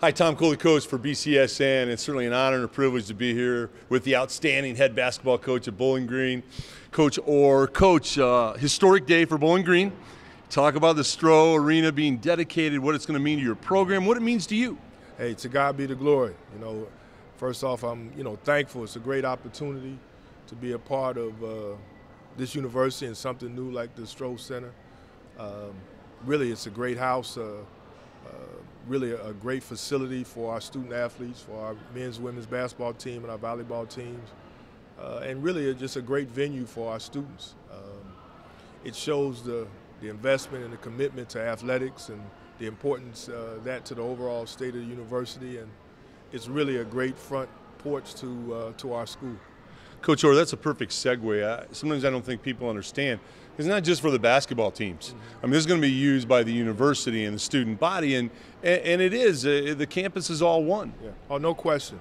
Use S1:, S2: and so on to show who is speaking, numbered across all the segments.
S1: Hi, Tom Coley, coach for BCSN. It's certainly an honor and a privilege to be here with the outstanding head basketball coach at Bowling Green, Coach Orr. Coach, historic day for Bowling Green. Talk about the Stroh Arena being dedicated, what it's going to mean to your program, what it means to you.
S2: Hey, to God be the glory. First off, I'm thankful. It's a great opportunity to be a part of this university and something new like the Stroh Center. Really, it's a great house. Really a great facility for our student athletes, for our men's, women's basketball team and our volleyball teams, and really just a great venue for our students. It shows the investment and the commitment to athletics and the importance that to the overall state of the university, and it's really a great front porch to our school.
S1: Coach Orr, that's a perfect segue. Sometimes I don't think people understand. It's not just for the basketball teams. I mean, this is going to be used by the university and the student body, and it is. The campus is all one.
S2: Yeah. Oh, no question.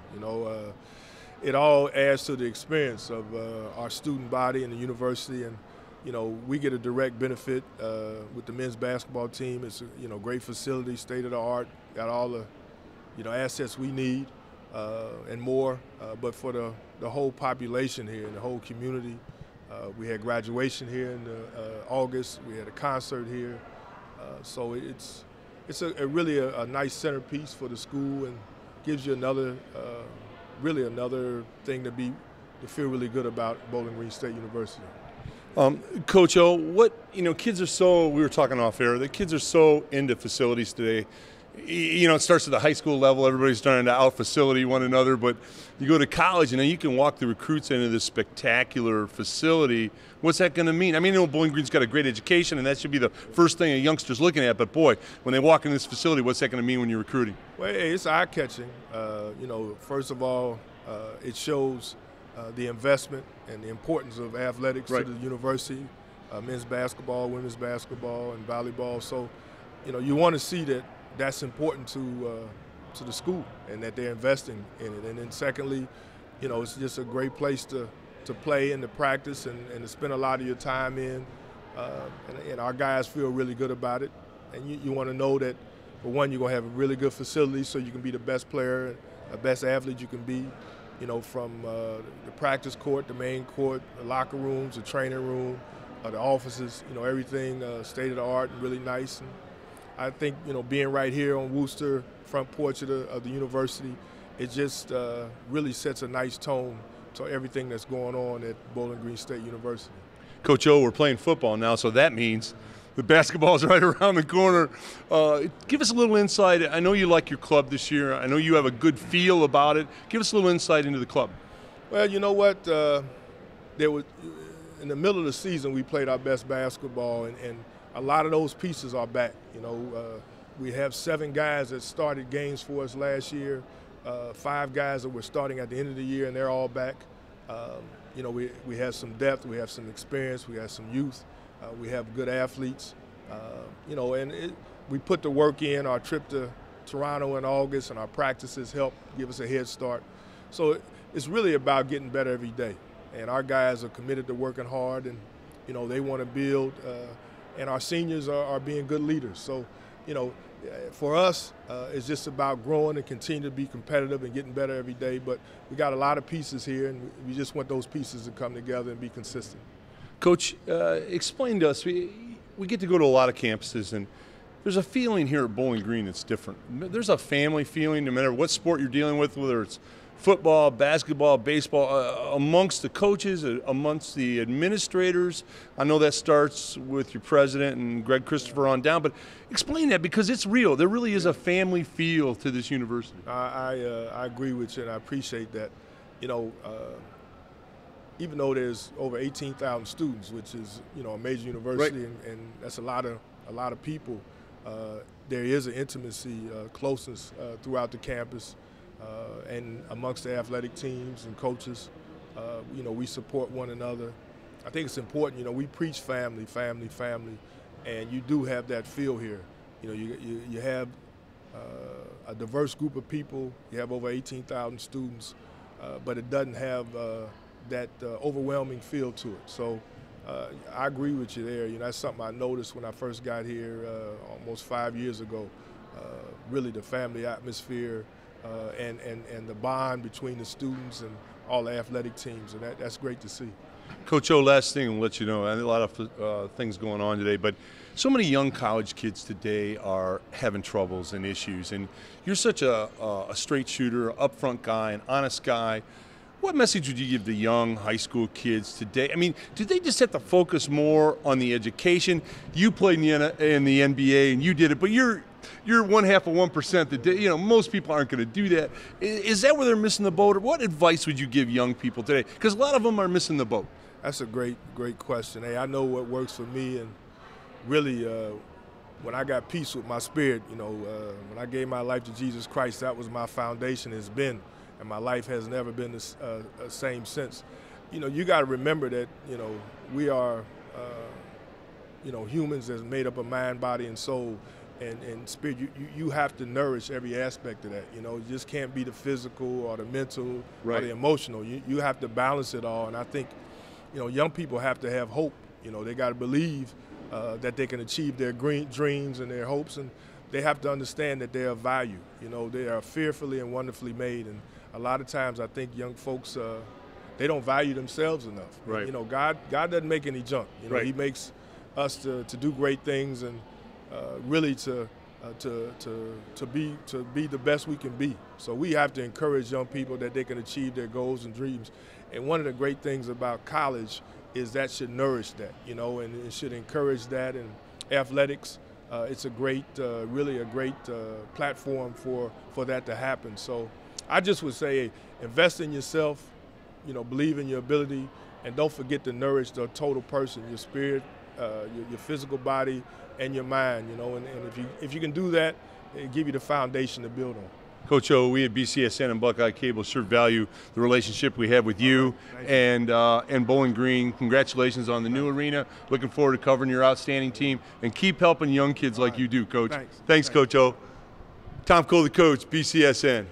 S2: It all adds to the experience of our student body and the university, and we get a direct benefit with the men's basketball team. It's a great facility, state of the art, got all the assets we need and more. But for the whole population here and the whole community. We had graduation here in August. We had a concert here. So it's really a nice centerpiece for the school and gives you another thing to feel really good about Bowling Green State University.
S1: Coach O, kids are so, we were talking off air, the kids are so into facilities today. It starts at the high school level. Everybody's starting to out-facility one another, but you go to college, and you can walk the recruits into this spectacular facility. What's that going to mean? I mean, Bowling Green's got a great education, and that should be the first thing a youngster's looking at, but boy, when they walk in this facility, what's that going to mean when you're recruiting?
S2: Well, it's eye-catching. First of all, it shows the investment and the importance of athletics to the university, men's basketball, women's basketball, and volleyball. So, you want to see that that's important to the school and that they're investing in it. And then secondly, it's just a great place to play and to practice and to spend a lot of your time in. And our guys feel really good about it. And you want to know that, for one, you're going to have a really good facility so you can be the best player, the best athlete you can be, from the practice court, the main court, the locker rooms, the training room, the offices, everything state of the art and really nice. And I think, being right here on Worcester, front porch of the university, it just really sets a nice tone to everything that's going on at Bowling Green State University.
S1: Coach O, we're playing football now, so that means the basketball's right around the corner. Give us a little insight. I know you like your club this year. I know you have a good feel about it. Give us a little insight into the club.
S2: Well, you know what? In the middle of the season, we played our best basketball, and a lot of those pieces are back. We have 7 guys that started games for us last year, 5 guys that were starting at the end of the year, and they're all back. We have some depth, we have some experience, we have some youth, we have good athletes, and we put the work in. Our trip to Toronto in August and our practices help give us a head start. So it's really about getting better every day, and our guys are committed to working hard, and they want to build. And our seniors are being good leaders. So, for us, it's just about growing and continue to be competitive and getting better every day. But we got a lot of pieces here, and we just want those pieces to come together and be consistent.
S1: Coach, explain to us, we get to go to a lot of campuses, and there's a feeling here at Bowling Green that's different. There's a family feeling no matter what sport you're dealing with, whether it's football, basketball, baseball, amongst the coaches, amongst the administrators. I know that starts with your president and Greg Christopher on down, but explain that, because it's real. There really is a family feel to this university.
S2: I agree with you, and I appreciate that. Even though there's over 18,000 students, which is a major university, and that's a lot of people, there is an intimacy, closeness throughout the campus. And amongst the athletic teams and coaches, we support one another. I think it's important. We preach family, family, family, and you do have that feel here. You have a diverse group of people. You have over 18,000 students, but it doesn't have that overwhelming feel to it. So I agree with you there. That's something I noticed when I first got here almost 5 years ago. really the family atmosphere and the bond between the students and all the athletic teams, and that's great to see.
S1: Coach O, last thing I'll let you know, a lot of things going on today, but so many young college kids today are having troubles and issues, and you're such a straight shooter, upfront guy, an honest guy. What message would you give the young high school kids today? I mean, do they just have to focus more on the education? You played in the NBA and you did it, but you're 0.5% that most people aren't going to do that. Is that where they're missing the boat? Or what advice would you give young people today? Because a lot of them are missing the boat.
S2: That's a great question. Hey, I know what works for me, and really when I got peace with my spirit, when I gave my life to Jesus Christ, that was my foundation, has been, and my life has never been the same since. You got to remember that, we are, humans that's made up of mind, body, and soul. And spirit, you have to nourish every aspect of that. You just can't be the physical or the mental or the emotional. You have to balance it all. And I think, young people have to have hope. They got to believe that they can achieve their dreams and their hopes, and they have to understand that they are value. They are fearfully and wonderfully made. And a lot of times I think young folks, they don't value themselves enough.
S1: Right.
S2: God doesn't make any junk. He makes us to do great things and really to be the best we can be. So we have to encourage young people that they can achieve their goals and dreams. And one of the great things about college is that should nourish that, and it should encourage that. And athletics, it's a great, really a great platform for that to happen. So I just would say, hey, invest in yourself, believe in your ability, and don't forget to nourish the total person, your spirit, your physical body, and your mind, and if you can do that, it'll give you the foundation to build on.
S1: Coach O, we at BCSN and Buckeye Cable sure value the relationship we have with you and Bowling Green. Congratulations on the new arena. Looking forward to covering your outstanding team, and keep helping young kids like you do, Coach.
S2: Thanks,
S1: Coach O. Tom Cole, the coach, BCSN.